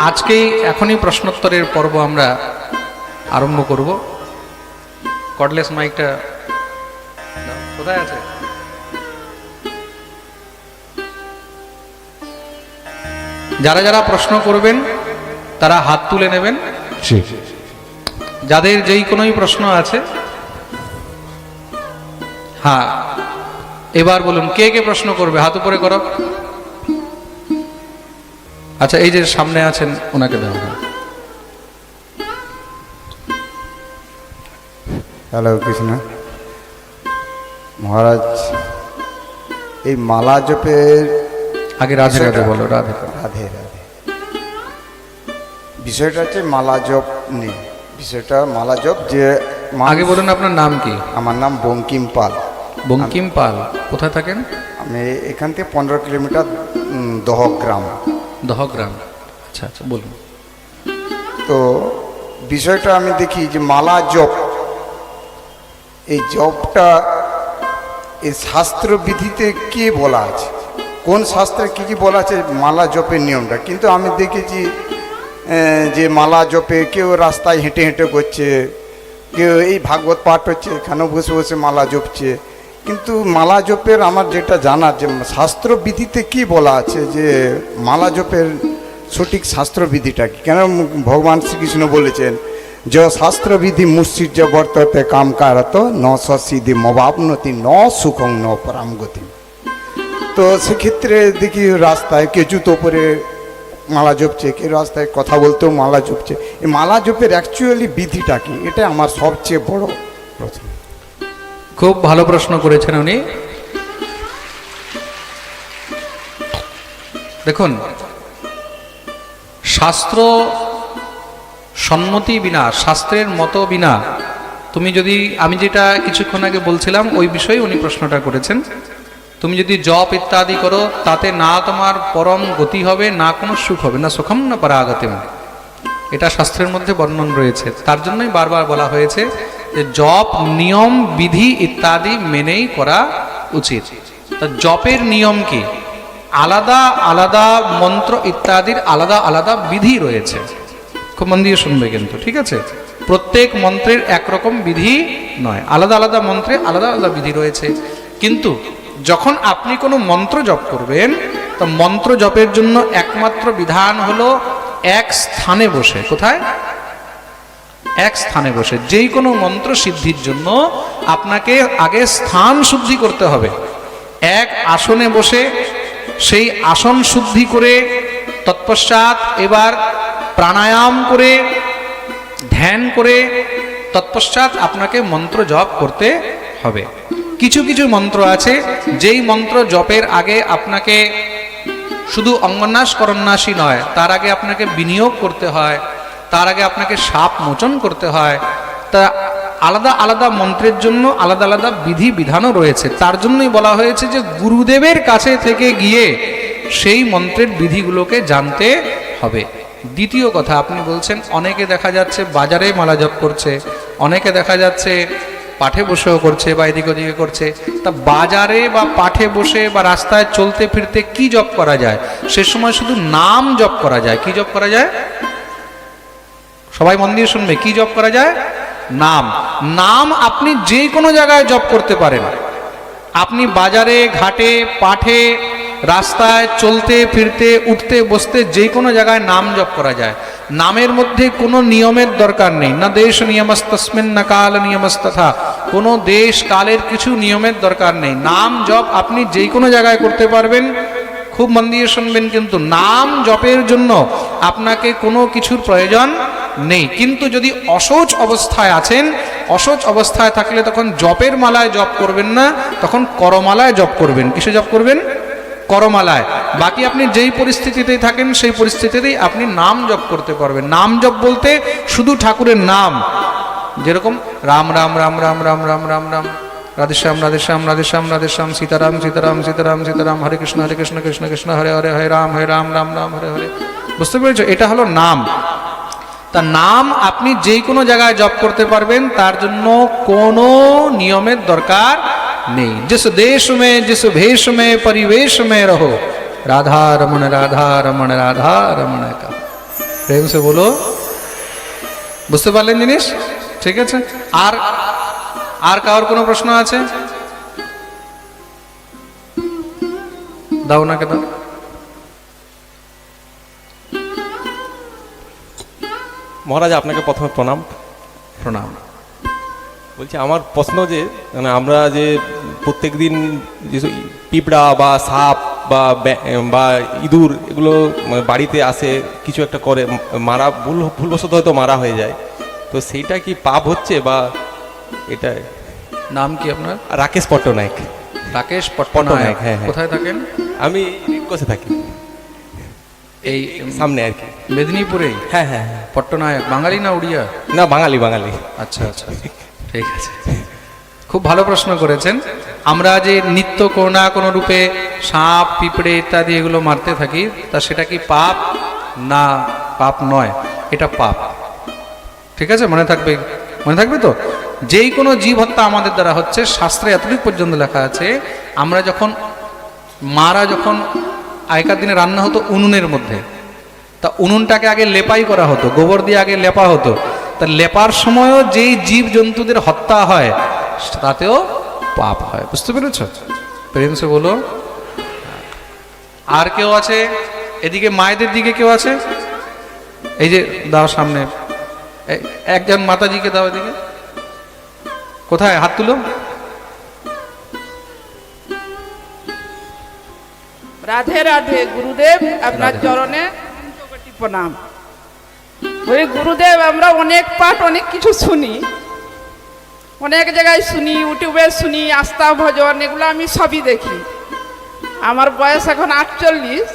আজকেই এখনই প্রশ্নোত্তরের পর্ব আমরা আরম্ভ করব। কর্ডলেস মাইকটা কোথায় আছে? যারা যারা প্রশ্ন করবেন তারা হাত তুলে নেবেন। যাদের যেই কোনোই প্রশ্ন আছে, হ্যাঁ এবার বলুন কে কে প্রশ্ন করবে, হাত উপরে করো। আচ্ছা, এই যে সামনে আছেন ওনাকে দাও। হ্যালো কৃষ্ণ মহারাজ, এই মালা জপের আগে রাধে রাধে বলো। রাধে রাধে রাধে। বিষয়টা হচ্ছে মালা জপ নেই, বিষয়টা মালা জপ যে আগে বলুন আপনার নাম কি? আমার নাম বঙ্কিম পাল। বঙ্কিম পাল। কোথায় থাকেন? আমি এখান থেকে 15 কিলোমিটার দহগ্রাম। দহগ্রাম, আচ্ছা আচ্ছা বলুন। তো বিষয়টা আমি দেখি যে মালা জপ, এই জপটা এই শাস্ত্রবিধিতে কি বলা আছে, কোন শাস্ত্রে কী কী বলা আছে মালা জপের নিয়মটা। কিন্তু আমি দেখেছি যে মালা জপে কেউ রাস্তায় হেঁটে হেঁটে করছে, কেউ এই ভাগবত পাঠ হচ্ছে এখানেও বসে বসে মালা জপছে। কিন্তু মালা জপের আমার যেটা জানার যে শাস্ত্রবিধিতে কি বলা আছে যে মালা জপের সঠিক শাস্ত্রবিধিটা কি, কেন ভগবান শ্রীকৃষ্ণ বলেছেন যে শাস্ত্রবিধি মুসির্য বর্ততে কামকারত ন সিদ্ধি মবাপনতি ন সুখং ন পরাম গতি। তো সেক্ষেত্রে দেখি রাস্তায় কেউ জুতো পরে মালা জপছে, কেউ রাস্তায় কথা বলতেও মালা জপছে। এই মালা জপের অ্যাকচুয়ালি বিধিটা কি, এটা আমার সবচেয়ে বড় প্রশ্ন। খুব ভালো প্রশ্ন করেছেন উনি। দেখুন, শাস্ত্র সম্মতি বিনা, শাস্ত্রের মতো বিনা তুমি যদি, আমি যেটা কিছুক্ষণ আগে বলছিলাম ওই বিষয়ে উনি প্রশ্নটা করেছেন, তুমি যদি জপ ইত্যাদি করো তাতে না তোমার পরম গতি হবে, না কোনো সুখ হবে, না সুখম না পরাগতিম, এটা শাস্ত্রের মধ্যে বর্ণন রয়েছে। তার জন্যই বারবার বলা হয়েছে যে জপ নিয়ম বিধি ইত্যাদি মেনেই করা উচিত। তা জপের নিয়ম কি? আলাদা আলাদা মন্ত্র ইত্যাদির আলাদা আলাদা বিধি রয়েছে। খুব মন দিয়ে শুনবে কিন্তু, ঠিক আছে? প্রত্যেক মন্ত্রের একরকম বিধি নয়, আলাদা আলাদা মন্ত্রে আলাদা আলাদা বিধি রয়েছে। কিন্তু যখন আপনি কোনো মন্ত্র জপ করবেন, তো মন্ত্র জপের জন্য একমাত্র বিধান হলো এক স্থানে বসে। কোথায়? এক স্থানে বসে। যেই কোনো মন্ত্র সিদ্ধির জন্য আপনাকে আগে স্থান শুদ্ধি করতে হবে। এক আসনে বসে সেই আসন শুদ্ধি করে তৎপশ্চাৎ এবার প্রাণায়াম করে ধ্যান করে তৎপশ্চাৎ আপনাকে মন্ত্র জপ করতে হবে। কিছু কিছু মন্ত্র আছে যেই মন্ত্র জপের আগে আপনাকে শুধু অঙ্গন্যাস করন্যাসই নয়, তার আগে আপনাকে বিনিয়োগ করতে হয়, তার আগে আপনাকে সাপ মোচন করতে হয়। তা আলাদা আলাদা মন্ত্রের জন্য আলাদা আলাদা বিধি বিধানও রয়েছে। তার জন্যই বলা হয়েছে যে গুরুদেবের কাছে থেকে গিয়ে সেই মন্ত্রের বিধিগুলোকে জানতে হবে। দ্বিতীয় কথা, আপনি বলছেন অনেকে দেখা যাচ্ছে বাজারে মালা জপ করছে, অনেকে দেখা যাচ্ছে পাঠে বসেও করছে বা এদিক ওদিকে করছে। তা বাজারে বা পাঠে বসে বা রাস্তায় চলতে ফিরতে কি জপ করা যায়? সে সময় শুধু নাম জপ করা যায়। কি জপ করা যায়? সবাই মন দিয়ে শুনবে, কি জপ করা যায়? নাম। নাম আপনি যে কোনো জায়গায় জপ করতে পারেন। আপনি বাজারে, ঘাটে, পাঠে, রাস্তায় চলতে ফিরতে উঠতে বসতে যে কোনো জায়গায় নাম জপ করা যায়। নামের মধ্যে কোনো নিয়মের দরকার নেই, না দেশ নিয়মস্তস্মিন না কাল নিয়মস্তথা, কোনো দেশ কালের কিছু নিয়মের দরকার নেই। নাম জপ আপনি যে কোনো জায়গায় করতে পারবেন। খুব মন দিয়ে শুনবেন, কিন্তু নাম জপের জন্য আপনাকে কোনো কিছুর প্রয়োজন নেই। কিন্তু যদি অশৌচ অবস্থায় আছেন, অশৌচ অবস্থায় থাকলে তখন জপের মালায় জপ করবেন না, তখন করমালায় জপ করবেন। কিসে জপ করবেন? করমালায়। বাকি আপনি যেই পরিস্থিতিতেই থাকেন সেই পরিস্থিতিতেই আপনি নাম জপ করতে পারবেন। নাম জপ বলতে শুধু ঠাকুরের নাম, যেরকম রাম রাম রাম রাম রাম রাম রাম রাম, রাধেশ্যাম রাধেশ্যাম রাধেশ্যাম রাধেশ্যাম, সীতারাম সীতারাম সীতারাম সীতারাম, হরে কৃষ্ণ কৃষ্ণ কৃষ্ণ হরে হরে, হরে রাম রাম রাম হরে হরে। বুঝতে পেরেছো? এটা হলো নাম। তা নাম আপনি যে কোনো জায়গায় জপ করতে পারবেন, তার জন্য কোনো নিয়মের দরকার नहीं। जिस देश में जिस भेष में परिवेश में रहो, राधा रमण राधा रमण राधा रमण का। প্রেম সে বলো। বুঝতে পারলেন জিনিস? ঠিক আছে। আর আর কারোর কোনো প্রশ্ন আছে? দাও ওনাকে দাও। মহারাজ, আপনাকে প্রথমে প্রণাম। প্রণাম। বলছি, আমার প্রশ্ন যে মানে আমরা যে প্রত্যেক দিন যে পিঁপড়া বা সাপ বা বা ইঁদুর এগুলো মানে বাড়িতে আসে, কিছু একটা করে, মারা ভুলবশত হয়তো মারা হয়ে যায়, তো সেইটা কি পাপ হচ্ছে বা এটা? নাম কি আপনার? রাকেশ পট্টনায়ক। রাকেশ পট্টনায়ক, পট্টনায়ক। হ্যাঁ, হ্যাঁ। কোথায় থাকেন? আমি রেডক্রসে থাকি, এই সামনে আর কি। মেদিনীপুরেই? হ্যাঁ, হ্যাঁ, হ্যাঁ। পট্টনায়ক বাঙালি না উড়িয়া? না, বাঙালি, বাঙালি। আচ্ছা আচ্ছা, ঠিক আছে। খুব ভালো প্রশ্ন করেছেন। আমরা যে নিত্য কোনো না কোনো রূপে সাপ পিঁপড়ে ইত্যাদি এগুলো মারতে থাকি, তা সেটা কি পাপ? না, পাপ নয়, এটা পাপ। ঠিক আছে, মনে থাকবে, মনে থাকবে তো? যেই কোনো জীব হত্যা আমাদের দ্বারা হচ্ছে, শাস্ত্রে এতটুকু পর্যন্ত লেখা আছে, আমরা যখন যখন আগেকার দিনে রান্না হতো উনুনের মধ্যে, তা উনুনটাকে আগে লেপাই করা হতো, গোবর দিয়ে আগে লেপা হতো। তা লেপার সময়ও যেই জীব জন্তুদের হত্যা হয় তাতেও পাপ হয়। বুঝতে পেরেছ? প্রেম সে বলো। আর কেউ আছে? এদিকে মায়েদের দিকে কেউ আছে? এই যে দাও সামনে, একজন মাতাজিকে দাও এদিকে। কোথায়? হাত তুলো। রাধে রাধে গুরুদেব, আপনার রাধে। চরণে কোটি প্রণাম। ওই গুরুদেব, আমরা অনেক পাঠ অনেক কিছু শুনি, অনেক জায়গায় শুনি, ইউটিউবে শুনি, আস্থা ভজন এগুলো আমি সবই দেখি। আমার বয়স এখন 48,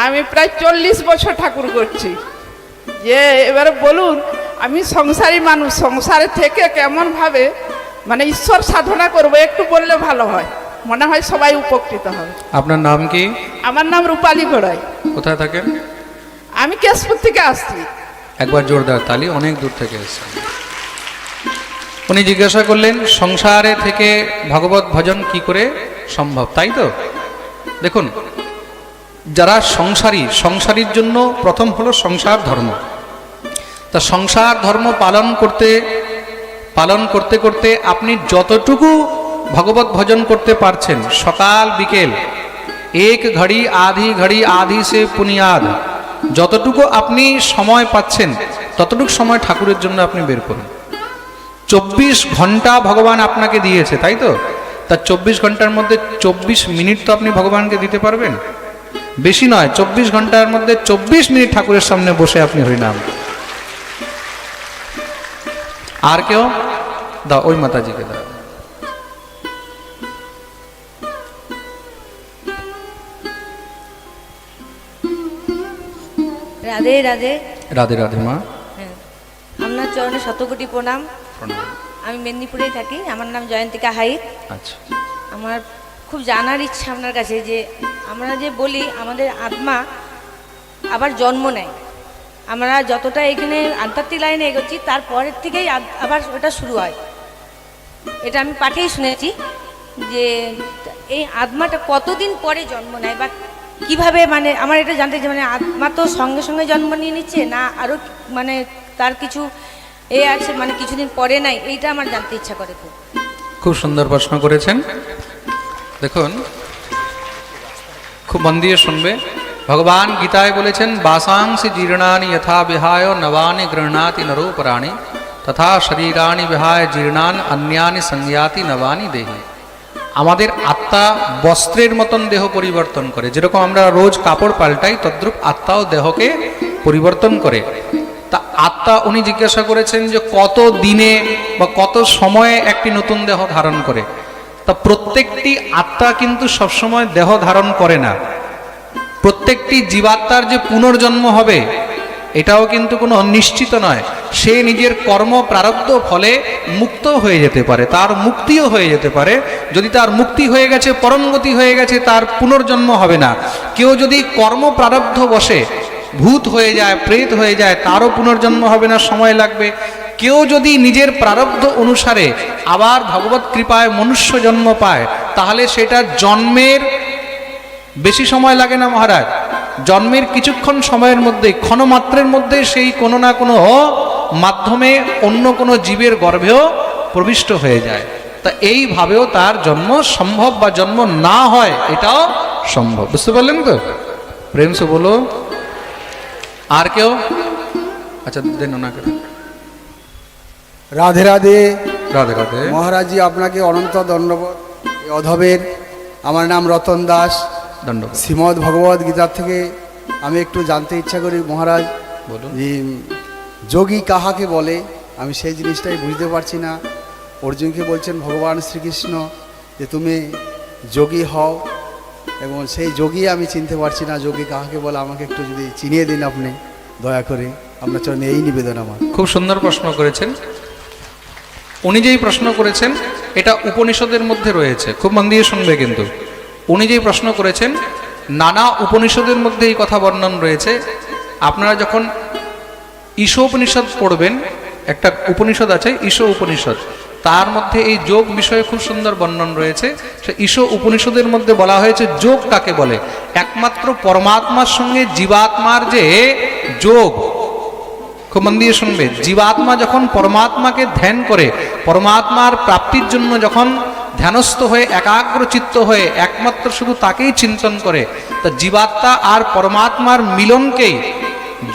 আমি প্রায় 40 বছর ঠাকুর করছি। যে এবারে বলুন, আমি সংসারী মানুষ, সংসারে থেকে কেমনভাবে মানে ঈশ্বর সাধনা করবো একটু বললে ভালো হয়, মনে হয় সবাই উপকৃত হবে। আপনার নাম কি? আমার নাম রূপালী ঘোড়াই। কোথায় থাকেন? আমি কেশপুর থেকে আসছি। একবার জোরদার তালি, অনেক দূর থেকে এসেছেন। উনি জিজ্ঞাসা করলেন সংসারে থেকে ভগবত ভজন কি করে সম্ভব, তাই তো? দেখুন, যারা সংসারীর জন্য প্রথম হলো সংসার ধর্ম। তা সংসার ধর্ম পালন করতে করতে আপনি যতটুকু ভগবত ভজন করতে পারছেন, সকাল বিকেল, এক ঘড়ি আধি সে পুনিয়াদ, যতটুকু আপনি সময় পাচ্ছেন ততটুকু সময় ঠাকুরের জন্য আপনি বের করুন। 24 ঘন্টা ভগবান আপনাকে দিয়েছে, তাই তো? তা 24 ঘন্টার মধ্যে 24 মিনিট তো আপনি ভগবানকে দিতে পারবেন, বেশি নয়। 24 ঘন্টার মধ্যে 24 মিনিট ঠাকুরের সামনে বসে আপনি হরিনাম। আর কেউ? দাও, ওই মাতাজিকে দাও। রাধে রাধে। রাধে রাধে মা। হ্যাঁ, আপনার চরণে শতকোটি প্রণাম। প্রণাম। আমি মেদিনীপুরেই থাকি, আমার নাম জয়ন্তিকা হাইত। আচ্ছা, আমার খুব জানার ইচ্ছা আপনার কাছে যে আমরা যে বলি আমাদের আত্মা আবার জন্ম নেয়, আমরা যতটা এখানে আধ্যাত্মিক লাইনে এগোচ্ছি তারপরের থেকেই আবার ওটা শুরু হয়। এটা আমি পাঠেই শুনেছি যে এই আত্মাটা কতদিন পরে জন্ম নেয় বা কিভাবে, মানে আমার এটা জানতে চাই, মানে আত্মা তো সঙ্গে সঙ্গে জন্ম নিয়ে নিচ্ছে না আরও মানে তার কিছু আছে, মানে কিছুদিন পরে নাই, এইটা আমার জানতে ইচ্ছা করে খুব। খুব সুন্দর প্রশ্ন করেছেন। দেখুন, খুব মন দিয়ে শুনবে। ভগবান গীতায় বলেছেন, বাসাংসি জীর্ণানি যথা বিহায় নবানি গৃহণাতি নরোপরাণি তথা শরীরাণি বিহায় জীর্ণান অন্যানি সংয়াতি নবানি দেহি। আমাদের আত্মা বস্ত্রের মতন দেহ পরিবর্তন করে, যেরকম আমরা রোজ কাপড় পাল্টাই তদ্রূপ আত্মাও দেহকে পরিবর্তন করে। তা আত্মা, উনি জিজ্ঞাসা করেছেন যে কত দিনে বা কত সময়ে একটি নতুন দেহ ধারণ করে। তা প্রত্যেকটি আত্মা কিন্তু সবসময় দেহ ধারণ করে না। প্রত্যেকটি জীবাত্মার যে পুনর্জন্ম হবে এটাও কিন্তু কোনো নিশ্চিত নয়। সে নিজের কর্ম প্রারব্ধ ফলে মুক্ত হয়ে যেতে পারে, তার মুক্তিও হয়ে যেতে পারে। যদি তার মুক্তি হয়ে গেছে, পরমগতি হয়ে গেছে, তার পুনর্জন্ম হবে না। কেউ যদি কর্ম প্রারব্ধ বসে ভূত হয়ে যায়, প্রেত হয়ে যায়, তারও পুনর্জন্ম হবে না, সময় লাগবে। কেউ যদি নিজের প্রারব্ধ অনুসারে আবার ভগবত কৃপায় মনুষ্য জন্ম পায়, তাহলে সেটা জন্মের বেশি সময় লাগে না মহারাজ। জন্মের কিছুক্ষণ সময়ের মধ্যে ক্ষণমাত্রের মধ্যে সেই কোনো না কোনো মাধ্যমে অন্য কোনো জীবের গর্ভেও প্রবিষ্ট হয়ে যায়। তা এইভাবেও তার জন্ম সম্ভব বা জন্ম না হয় এটাও সম্ভব। বুঝতে পারলেন তো? প্রেম সে বলো। আর কেউ? আচ্ছা দেন ওনাকে। রাধে রাধে। রাধে রাধে। মহারাজজি আপনাকে অনন্ত দণ্ডবোধ। এই অধবের আমার নাম রতন দাস। ধন্যবাদ। শ্রীমদ্ ভগবদ গীতার থেকে আমি একটু জানতে ইচ্ছা করি মহারাজ, বলুন। যে যোগী কাহাকে বলে? আমি সেই জিনিসটাই বুঝতে পারছি না। অর্জুনকে বলছেন ভগবান শ্রীকৃষ্ণ যে তুমি যোগী হও, এবং সেই যোগী আমি চিনতে পারছি না। যোগী কাহাকে বলে আমাকে একটু যদি চিনিয়ে দিন আপনি দয়া করে, আপনার চরণে এই নিবেদন আমার। খুব সুন্দর প্রশ্ন করেছেন। উনি যেই প্রশ্ন করেছেন এটা উপনিষদের মধ্যে রয়েছে, খুব মন দিয়ে শুনবে কিন্তু। উনি যেই প্রশ্ন করেছেন নানা উপনিষদের মধ্যে এই কথা বর্ণন রয়েছে। আপনারা যখন ঈশোপনিষদ পড়বেন, একটা উপনিষদ আছে ঈশো উপনিষদ, তার মধ্যে এই যোগ বিষয়ে খুব সুন্দর বর্ণন রয়েছে। সে ঈশো উপনিষদের মধ্যে বলা হয়েছে যোগ কাকে বলে। একমাত্র পরমাত্মার সঙ্গে জীবাত্মার যে যোগ, খুব মন দিয়ে শুনবে, জীবাত্মা যখন পরমাত্মাকে ধ্যান করে, পরমাত্মার প্রাপ্তির জন্য যখন ধ্যানস্থ হয়ে একাগ্রচিত্ত হয়ে একমাত্র শুধু তাকেই চিন্তন করে, তা জীবাত্মা আর পরমাত্মার মিলনকেই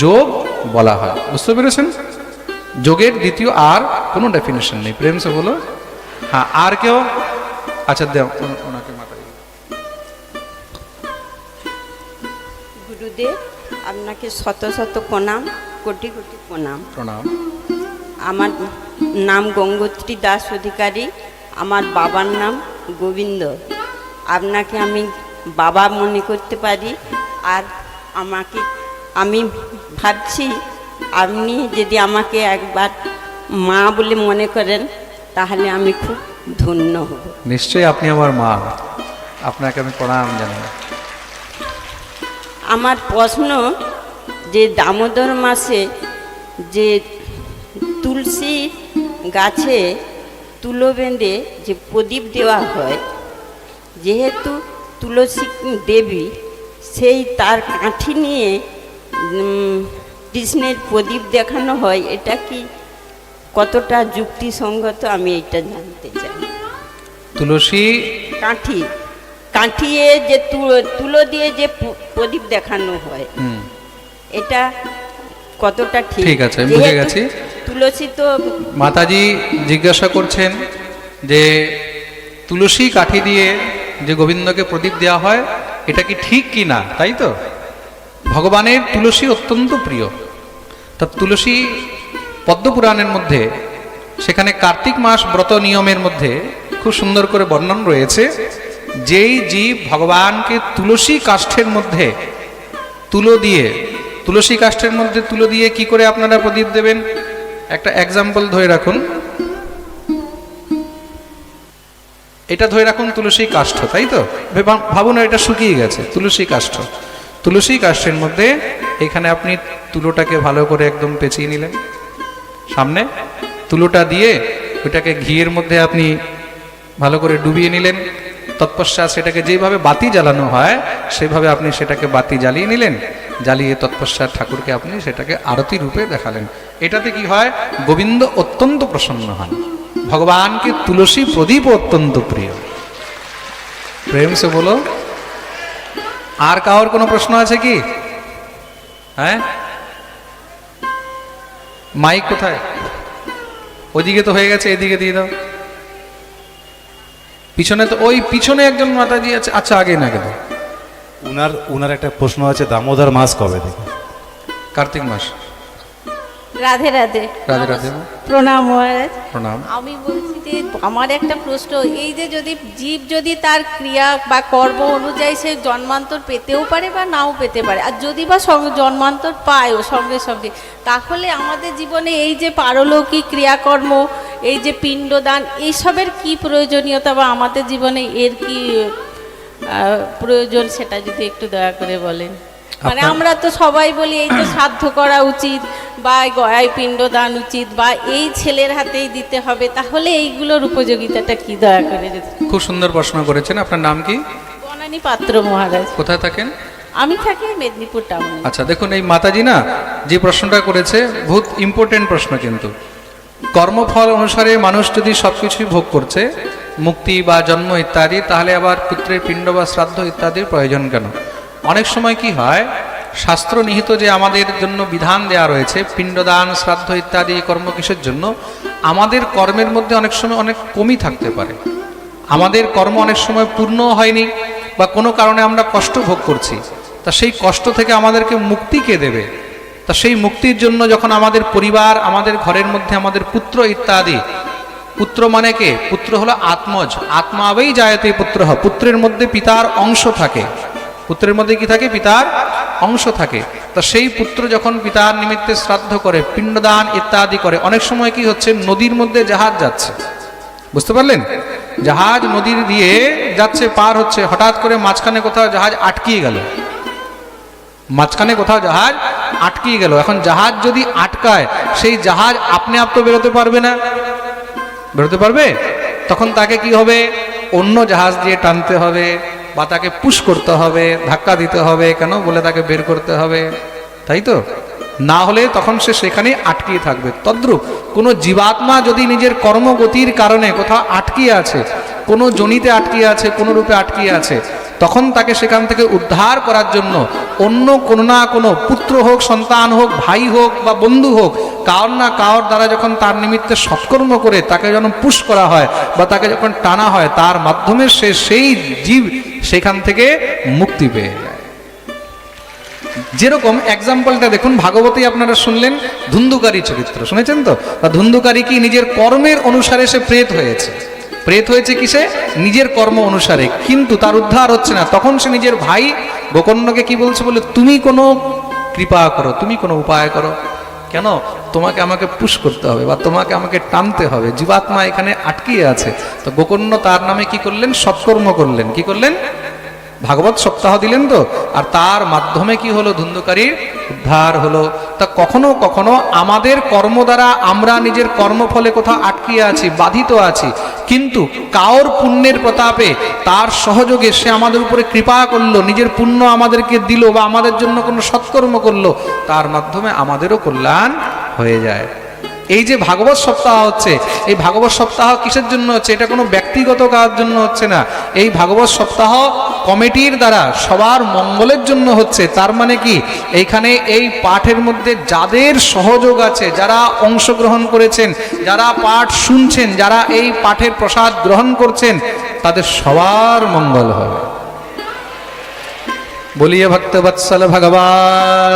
যোগ বলা হয়। বুঝতে পেরেছেন? যোগের দ্বিতীয় আর কোনো ডেফিনেশন নেই। প্রেম সে বলো। হ্যাঁ, আর কেউ? আচ্ছা দেও ওনাকে মাথা। গুরুদেব, আপনাকে শত শত প্রণাম, কোটি কোটি প্রণাম। প্রণাম। আমার নাম গঙ্গোত্রী দাস অধিকারী, আমার বাবার নাম গোবিন্দ। আপনাকে আমি বাবা মনে করতে পারি, আর আমি ভাবছি আপনি যদি আমাকে একবার মা বলে মনে করেন তাহলে আমি খুব ধন্য হব। নিশ্চয়ই আপনি আমার মা, আপনাকে আমি প্রণাম জানাই। আমার প্রশ্ন, যে দামোদর মাসে যে তুলসী গাছে তুলো বেঁধে যে প্রদীপ দেওয়া হয়, যেহেতু তুলসী দেবী, সেই তার কাঠি নিয়ে কৃষ্ণের প্রদীপ দেখানো হয়, এটা কি কতটা যুক্তিসঙ্গত আমি এটা জানতে চাই। তুলসী কাঠিয়ে যে তুলো দিয়ে যে প্রদীপ দেখানো হয়, এটা কতটা ঠিক? ঠিক আছে, আমি বুঝে গেছি। তুলসী তো মাতাজি জিজ্ঞাসা করছেন যে তুলসী কাঠি দিয়ে যে গোবিন্দকে প্রদীপ দেওয়া হয় এটা কি ঠিক কি না, তাই তো? ভগবানের তুলসী অত্যন্ত প্রিয়। তা তুলসী পদ্মপুরাণের মধ্যে, সেখানে কার্তিক মাস ব্রত নিয়মের মধ্যে খুব সুন্দর করে বর্ণন রয়েছে। যেই জীব ভগবানকে তুলসী কাষ্ঠের মধ্যে তুলসী কাষ্ঠের মধ্যে তুলো দিয়ে কি করে আপনারা প্রদীপ দেবেন? একটা এক্সাম্পল ধরে রাখুন, এটা ধরে রাখুন তুলসী কাষ্ঠ, তাই তো? ভাবুন এটা শুকিয়ে গেছে, তুলসী কাষ্ঠের মধ্যে এখানে আপনি তুলোটাকে ভালো করে একদম পেঁচিয়ে নিলেন, সামনে তুলোটা দিয়ে ওইটাকে ঘিয়ের মধ্যে আপনি ভালো করে ডুবিয়ে নিলেন। তৎপশ্চাৎ সেটাকে যেভাবে বাতি জ্বালানো হয় সেভাবে আপনি সেটাকে বাতি জ্বালিয়ে নিলেন, জ্বালিয়ে তৎপশ্চাৎ ঠাকুরকে আপনি সেটাকে আরতি রূপে দেখালেন। এটাতে কি হয়? গোবিন্দ অত্যন্ত প্রসন্ন হন, ভগবানকে তুলসী প্রদীপ অত্যন্ত প্রিয়। প্রেম সে বলো। আর কারোর কোনো প্রশ্ন আছে কি? হ্যাঁ, মাইক কোথায়? ওইদিকে তো হয়ে গেছে, এদিকে দিয়ে দাও। পিছনে তো ওই পিছনে একজন মাতাজি আছে। আচ্ছা, আগে না কেন? উনার একটা প্রশ্ন আছে, দামোদর মাস কবে থেকে? কার্তিক মাস। রাধে রাধে। রাধে রাধে। প্রণাম মহারাজ। প্রণাম। আমি বলছি যে আমার একটা প্রশ্ন, এই যে যদি জীব যদি তার ক্রিয়া বা কর্ম অনুযায়ী সে জন্মান্তর পেতেও পারে বা নাও পেতে পারে, আর যদি বা জন্মান্তর পায়ও সঙ্গে সঙ্গে, তাহলে আমাদের জীবনে এই যে পারলৌকিক ক্রিয়াকর্ম, এই যে পিণ্ডদান, এইসবের কি প্রয়োজনীয়তা বা আমাদের জীবনে এর কি প্রয়োজন, সেটা যদি একটু দয়া করে বলেন। মানে আমরা তো সবাই বলি এই তো শ্রাদ্ধ করা উচিত বা গয়ায় পিণ্ডদান উচিত বা এই ছেলের হাতেই দিতে হবে, তাহলে এইগুলোর উপযোগিতাটা কি, দয়া করে? খুব সুন্দর প্রশ্ন করেছেন। আপনার নাম কি? বনানী পাত্র মহারাজ। কোথায় থাকেন? আমি থাকি মেদিনীপুর টাউনে। আচ্ছা দেখুন, এই মাতাজি না যে প্রশ্নটা করেছে বহুত ইম্পর্টেন্ট প্রশ্ন, কিন্তু কর্মফল অনুসারে মানুষ যদি সব কিছুই ভোগ করছে, মুক্তি বা জন্ম ইত্যাদি, তাহলে আবার পুত্রের পিণ্ড বা শ্রাদ্ধ ইত্যাদির প্রয়োজন কেন? অনেক সময় কি হয়, শাস্ত্র নিহিত যে আমাদের জন্য বিধান দেয়া রয়েছে পিণ্ডদান শ্রাদ্ধ ইত্যাদি কর্ম কিসের জন্য, আমাদের কর্মের মধ্যে অনেক সময় অনেক কমই থাকতে পারে, আমাদের কর্ম অনেক সময় পূর্ণ হয়নি বা কোনো কারণে আমরা কষ্ট ভোগ করছি, তা সেই কষ্ট থেকে আমাদেরকে মুক্তি কে দেবে? তা সেই মুক্তির জন্য যখন আমাদের পরিবার, আমাদের ঘরের মধ্যে আমাদের পুত্র ইত্যাদি, পুত্র মানে কে? পুত্র হলো আত্মজ, আত্মাবেই জায়তে পুত্র, পুত্রের মধ্যে পিতার অংশ থাকে, পুত্রের মধ্যে কি থাকে? পিতার অংশ থাকে। তা সেই পুত্র যখন পিতার নিমিত্তে শ্রাদ্ধ করে, পিণ্ডদান ইত্যাদি করে, অনেক সময় কি হচ্ছে, নদীর মধ্যে জাহাজ যাচ্ছে, বুঝতে পারলেন? জাহাজ নদীর দিয়ে যাচ্ছে, পার হচ্ছে, হঠাৎ করে মাঝখানে কোথাও জাহাজ আটকিয়ে গেল, মাঝখানে কোথাও জাহাজ আটকিয়ে গেল। এখন জাহাজ যদি আটকায়, সেই জাহাজ আপনি আপ তো বেরোতে পারবে না, বেরোতে পারবে? তখন তাকে কি হবে? অন্য জাহাজ দিয়ে টানতে হবে বা তাকে পুশ করতে হবে, ধাক্কা দিতে হবে, কেন বলে তাকে বের করতে হবে, তাই তো? না হলে তখন সে সেখানেই আটকিয়ে থাকবে। তদ্রূপ কোনো জীবাত্মা যদি নিজের কর্মগতির কারণে কোথাও আটকিয়ে আছে, কোনো জনিতে আটকিয়ে আছে, কোনো রূপে আটকিয়ে আছে, তখন তাকে সেখান থেকে উদ্ধার করার জন্য অন্য কোনো না কোনো পুত্র হোক, সন্তান হোক, ভাই হোক বা বন্ধু হোক, কার না কার দ্বারা যখন তার নিমিত্তে সৎকর্ম করে তাকে যখন পুশ করা হয় বা তাকে যখন টানা হয়, তার মাধ্যমে সে সেই জীব সেখান থেকে মুক্তি পেয়ে যায়। যেরকম এক্সাম্পলটা দেখুন, ভাগবতেই আপনারা শুনলেন ধুন্ধুকারী চরিত্র, শুনেছেন তো? ধুন্ধুকারী কি নিজের কর্মের অনুসারে সে প্রেত হয়েছে, প্রেত হয়েছে কিসে? নিজের কর্ম অনুসারে, কিন্তু তার উদ্ধার হচ্ছে না। তখন সে নিজের ভাই গোকর্ণকে কি বলছে? বলে তুমি কোনো কৃপা করো, তুমি কোনো উপায় করো, কেন তোমাকে আমাকে পুশ করতে হবে বা তোমাকে আমাকে টানতে হবে, জীবাত্মা এখানে আটকিয়ে আছে। তো গোকর্ণ তার নামে কি করলেন? সৎকর্ম করলেন। কি করলেন? ভাগবত সপ্তাহ দিলেন তো, আর তার মাধ্যমে কি হলো? ধুন্ধুকারীর উদ্ধার হলো। তা কখনো কখনো আমাদের কর্ম দ্বারা আমরা নিজের কর্মফলে কোথাও আটকিয়ে আছি, বাধিত আছি, কিন্তু কার পুণ্যের প্রতাপে, তার সহযোগে সে আমাদের উপরে কৃপা করলো, নিজের পুণ্য আমাদেরকে দিল বা আমাদের জন্য কোনো সৎকর্ম করলো, তার মাধ্যমে আমাদেরও কল্যাণ হয়ে যায়। এই যে ভাগবত সপ্তাহ হচ্ছে, এই ভাগবত সপ্তাহ কিসের জন্য হচ্ছে? এটা কোনো ব্যক্তিগত কাজের জন্য হচ্ছে না, এই ভাগবত সপ্তাহ কমিটির দ্বারা সবার মঙ্গলের জন্য হচ্ছে। তার মানে কি, এইখানে এই পাঠের মধ্যে যাদের সহযোগ আছে, যারা অংশগ্রহণ করেছেন, যারা পাঠ শুনছেন, যারা এই পাঠের প্রসাদ গ্রহণ করছেন, তাদের সবার মঙ্গল হবে। বলিয়ে ভক্তবৎসল ভগবান।